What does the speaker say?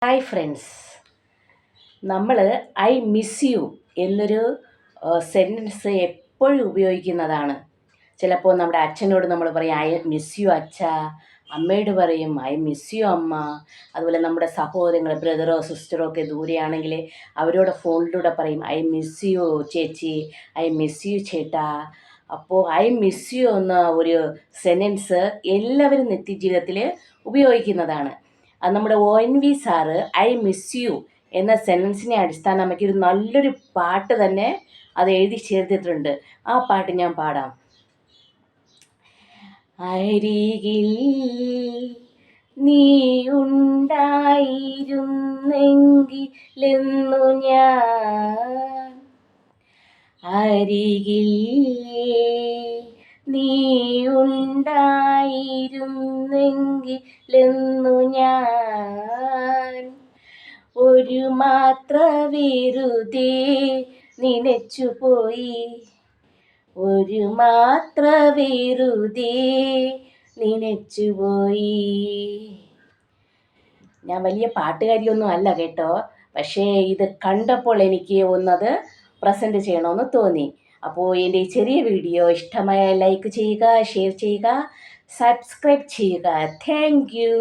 Hi friends, നമ്മൾ I miss you എന്നൊരു sentence എപ്പോഴും ഉപയോഗിക്കുന്നതാണ്. ചിലപ്പോൾ നമ്മുടെ അച്ഛനോട് നമ്മൾ പറയും ഐ മിസ് യു അച്ഛ, അമ്മയോട് പറയും ഐ മിസ് യു അമ്മ. അതുപോലെ നമ്മുടെ സഹോദരങ്ങൾ, ബ്രദറോ സിസ്റ്ററോ ഒക്കെ ദൂരെയാണെങ്കിൽ അവരോട് ഫോണിലൂടെ പറയും ഐ മിസ് യു ചേച്ചി, ഐ മിസ് യു ചേട്ടാ. അപ്പോൾ ഐ മിസ് യു എന്ന ഒരു സെൻറ്റൻസ് എല്ലാവരും നിത്യജീവിതത്തിൽ ഉപയോഗിക്കുന്നതാണ്. അത് നമ്മുടെ ONV sir I miss you എന്ന സെൻറ്റൻസിനെ അടിസ്ഥാനമാക്കി ഒരു നല്ലൊരു പാട്ട് തന്നെ അത് എഴുതി ചേർത്തിട്ടുണ്ട്. ആ പാട്ട് ഞാൻ പാടാം. അരികിൽ നീ ഉണ്ടായിരുന്നെങ്കിലെന്നു ഞാൻ, അരികിൽ നീ ഉണ്ടായിരുന്നെങ്കിലെന്നു ഞാൻ ഒരു മാത്ര വെറുതെ നനച്ചുപോയി, ഒരു മാത്ര വെറുതെ നനച്ചുപോയി. ഞാൻ വലിയ പാട്ടുകാരിയൊന്നും അല്ല കേട്ടോ, പക്ഷേ ഇത് കണ്ടപ്പോൾ എനിക്ക് ഒന്നത് പ്രസൻറ്റ് ചെയ്യണമെന്ന് തോന്നി. അപ്പോൾ എൻ്റെ ഈ ചെറിയ വീഡിയോ ഇഷ്ടമായ ലൈക്ക് ചെയ്യുക, ഷെയർ ചെയ്യുക, സബ്സ്ക്രൈബ് ചെയ്യുക. Thank you.